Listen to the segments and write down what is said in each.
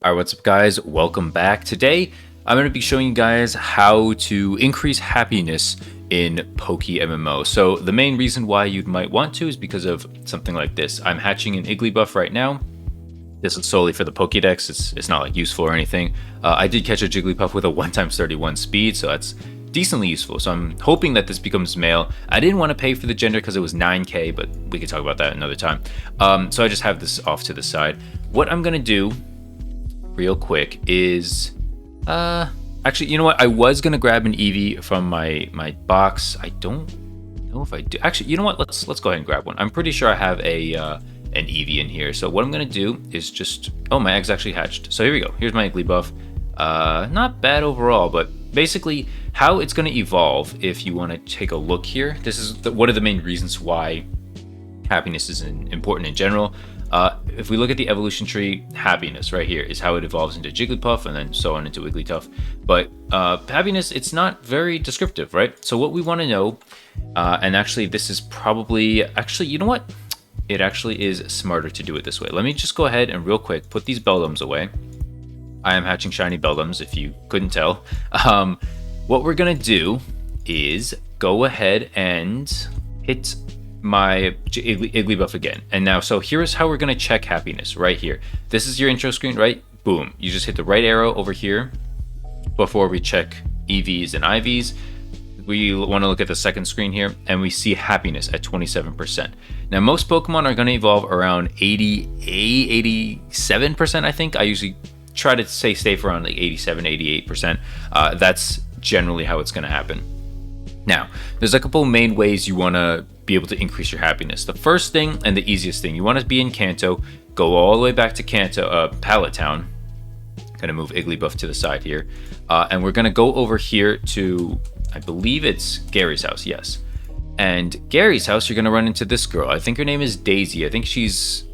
Alright, what's up guys? Welcome back. Today, I'm going to be showing you guys how to increase happiness in PokeMMO. So the main reason why you might want to is because of something like this. I'm hatching an Igglybuff right now. This is solely for the Pokédex. It's not like useful or anything. I did catch a Jigglypuff with a 1x31 speed, so that's decently useful. So I'm hoping that this becomes male. I didn't want to pay for the gender because it was 9k, but we could talk about that another time. So I just have this off to the side. What I'm going to do real quick is actually, you know what, I was gonna grab an Eevee from my box. I don't know if I do. Actually, you know what, let's go ahead and grab one. I'm pretty sure I have a an Eevee in here. So what I'm gonna do is just, oh, my egg's actually hatched. So here we go. Here's my Igglybuff. Not bad overall, but basically how it's gonna evolve, if you want to take a look here, this is one of the main reasons why happiness is important in general. If we look at the evolution tree, happiness right here is how it evolves into Jigglypuff and then so on into Wigglytuff. But happiness, it's not very descriptive, right? So what we want to know, and actually this is probably, actually, you know what? It actually is smarter to do it this way. Let me just go ahead and real quick put these Beldums away. I am hatching shiny Beldums, if you couldn't tell. What we're going to do is go ahead and hit my Igglybuff again. And now, so here's how we're going to check happiness right here. This is your intro screen, right? Boom. You just hit the right arrow over here before we check EVs and IVs. We want to look at the second screen here, and we see happiness at 27%. Now, most Pokemon are going to evolve around 87%, I think. I usually try to stay safe around like 87, 88%. That's generally how it's going to happen. Now, there's a couple main ways you want to be able to increase your happiness. The first thing and the easiest thing, you want to be in Kanto, go all the way back to Kanto, Pallet Town. Gonna move Igglybuff to the side here, and we're gonna go over here to, I believe it's Gary's house, yes. And Gary's house, you're gonna run into this girl. I think her name is Daisy. I think she's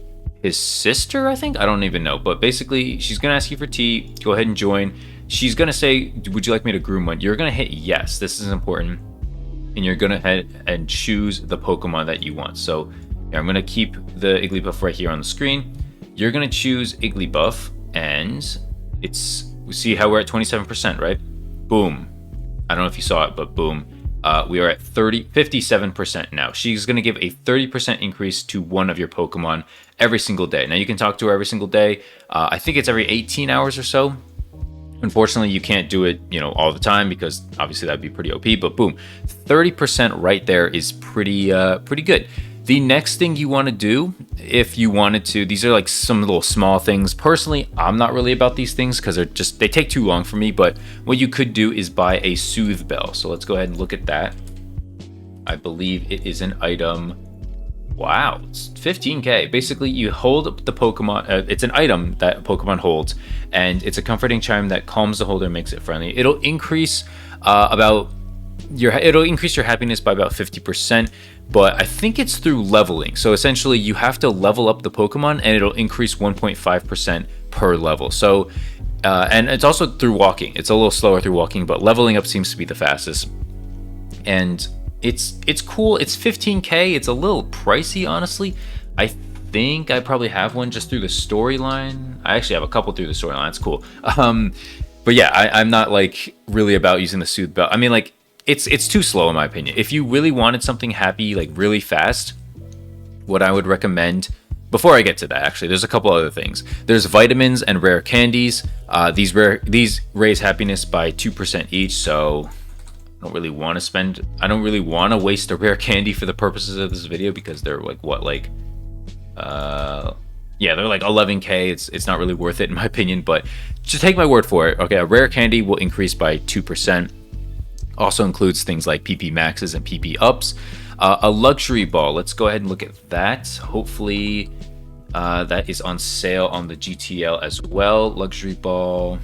his sister, I think? I don't even know, but basically she's gonna ask you for tea. Go ahead and join. She's gonna say, would you like me to groom one? You're gonna hit yes. This is important. And you're gonna head and choose the Pokemon that you want. So yeah, I'm gonna keep the Igglybuff right here on the screen. You're gonna choose Igglybuff, and we see how we're at 27%, right? Boom. I don't know if you saw it, but boom. We are at 57% now. She's gonna give a 30% increase to one of your Pokemon every single day. Now you can talk to her every single day. I think it's every 18 hours or so. Unfortunately, you can't do it, all the time, because obviously that'd be pretty OP, but boom, 30% right there is pretty good. The next thing you want to do, if you wanted to, these are like some little small things. Personally, I'm not really about these things because they take too long for me, but what you could do is buy a Soothe Bell. So let's go ahead and look at that. I believe it is an item. Wow, it's 15k. Basically, you hold the Pokemon. It's an item that a Pokemon holds, and it's a comforting chime that calms the holder, makes it friendly. It'll increase it'll increase your happiness by about 50%, but I think it's through leveling. So essentially, you have to level up the Pokemon, and it'll increase 1.5% per level. So, and it's also through walking. It's a little slower through walking, but leveling up seems to be the fastest. And it's cool. It's 15k. It's a little pricey, honestly. I think I probably have one just through the storyline. I actually have a couple through the storyline. It's cool. But yeah, I'm not like really about using the Soothe Bell. I mean, like it's too slow in my opinion. If you really wanted something happy, like really fast, what I would recommend, before I get to that, actually, there's a couple other things. There's vitamins and rare candies. These raise happiness by 2% each. So I don't really want to waste a rare candy for the purposes of this video, because they're like yeah, they're like 11k. It's not really worth it in my opinion, but just take my word for it. Okay, a rare candy will increase by 2%. Also includes things like PP maxes and PP ups. A luxury ball, let's go ahead and look at that. Hopefully that is on sale on the GTL as well. Luxury ball,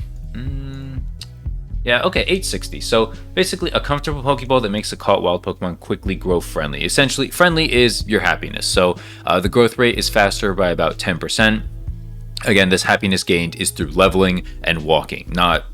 yeah, okay, 860. So basically a comfortable Pokeball that makes a caught wild Pokemon quickly grow friendly. Essentially, friendly is your happiness. So the growth rate is faster by about 10%. Again, this happiness gained is through leveling and walking, not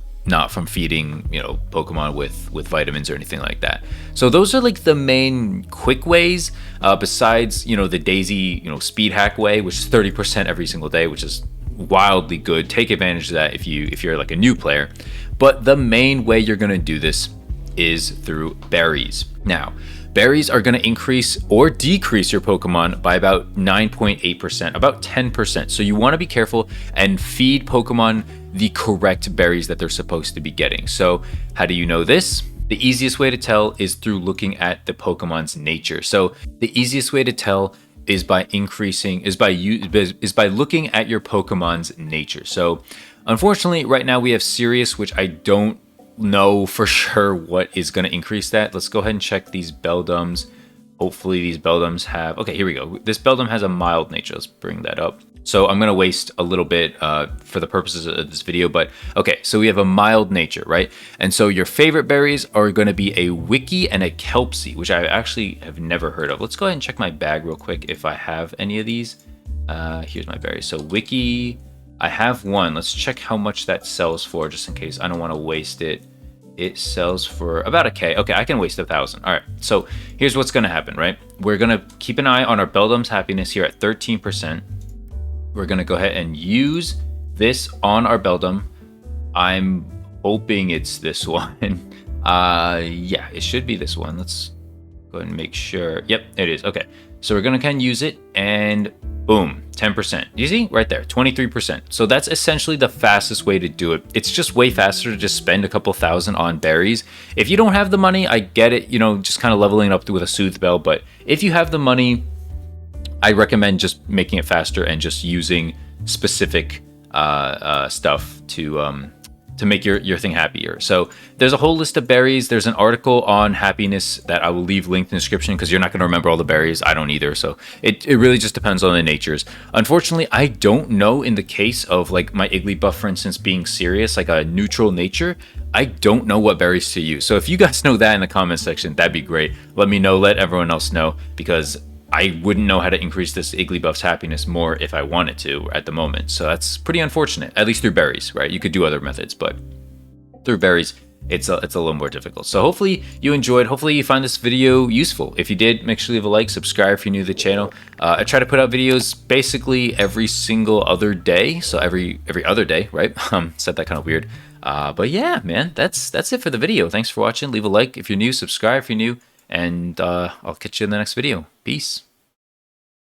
from feeding, Pokemon with vitamins or anything like that. So those are like the main quick ways, besides, the Daisy, speed hack way, which is 30% every single day, which is wildly good. Take advantage of that if you're like a new player. But the main way you're going to do this is through berries. Now, berries are going to increase or decrease your Pokemon by about 9.8%, about 10%. So you want to be careful and feed Pokemon the correct berries that they're supposed to be getting. So how do you know this? The easiest way to tell is through looking at the Pokemon's nature. So the easiest way to tell is by looking at your Pokemon's nature. So unfortunately, right now we have Sirius, which I don't know for sure what is going to increase that. Let's go ahead and check these Beldums. Hopefully these Beldums have, okay, here we go. This Beldum has a mild nature. Let's bring that up. So I'm going to waste a little bit for the purposes of this video, but okay, so we have a mild nature, right? And so your favorite berries are going to be a Wiki and a Kelpsy, which I actually have never heard of. Let's go ahead and check my bag real quick if I have any of these. Here's my berries. So Wiki, I have one. Let's check how much that sells for, just in case. I don't want to waste it. It sells for about $1,000. Okay, I can waste 1,000. All right, so here's what's going to happen, right? We're going to keep an eye on our Beldum's happiness here at 13%. We're going to go ahead and use this on our Beldum. I'm hoping it's this one. Yeah, it should be this one. Let's go ahead and make sure. Yep, it is. Okay, so we're going to kind of use it, and boom, 10%. You see right there, 23%. So that's essentially the fastest way to do it. It's just way faster to just spend a couple thousand on berries. If you don't have the money, I get it, you know, just kind of leveling up with a Soothe Bell. But if you have the money, I recommend just making it faster and just using specific stuff to make your thing happier. So there's a whole list of berries. There's an article on happiness that I will leave linked in the description, because you're not going to remember all the berries. I don't either. So it really just depends on the natures. Unfortunately, I don't know in the case of like my Igglybuff, for instance, being serious, like a neutral nature, I don't know what berries to use. So if you guys know that in the comment section, that'd be great. Let me know, let everyone else know, because I wouldn't know how to increase this Igglybuff's happiness more if I wanted to at the moment. So that's pretty unfortunate, at least through berries, right? You could do other methods, but through berries, it's a little more difficult. So hopefully you enjoyed. Hopefully you find this video useful. If you did, make sure to leave a like, subscribe if you're new to the channel. I try to put out videos basically every single other day. So every other day, right? Said that kind of weird. But yeah, man, that's it for the video. Thanks for watching. Leave a like if you're new, subscribe if you're new. And I'll catch you in the next video. Peace.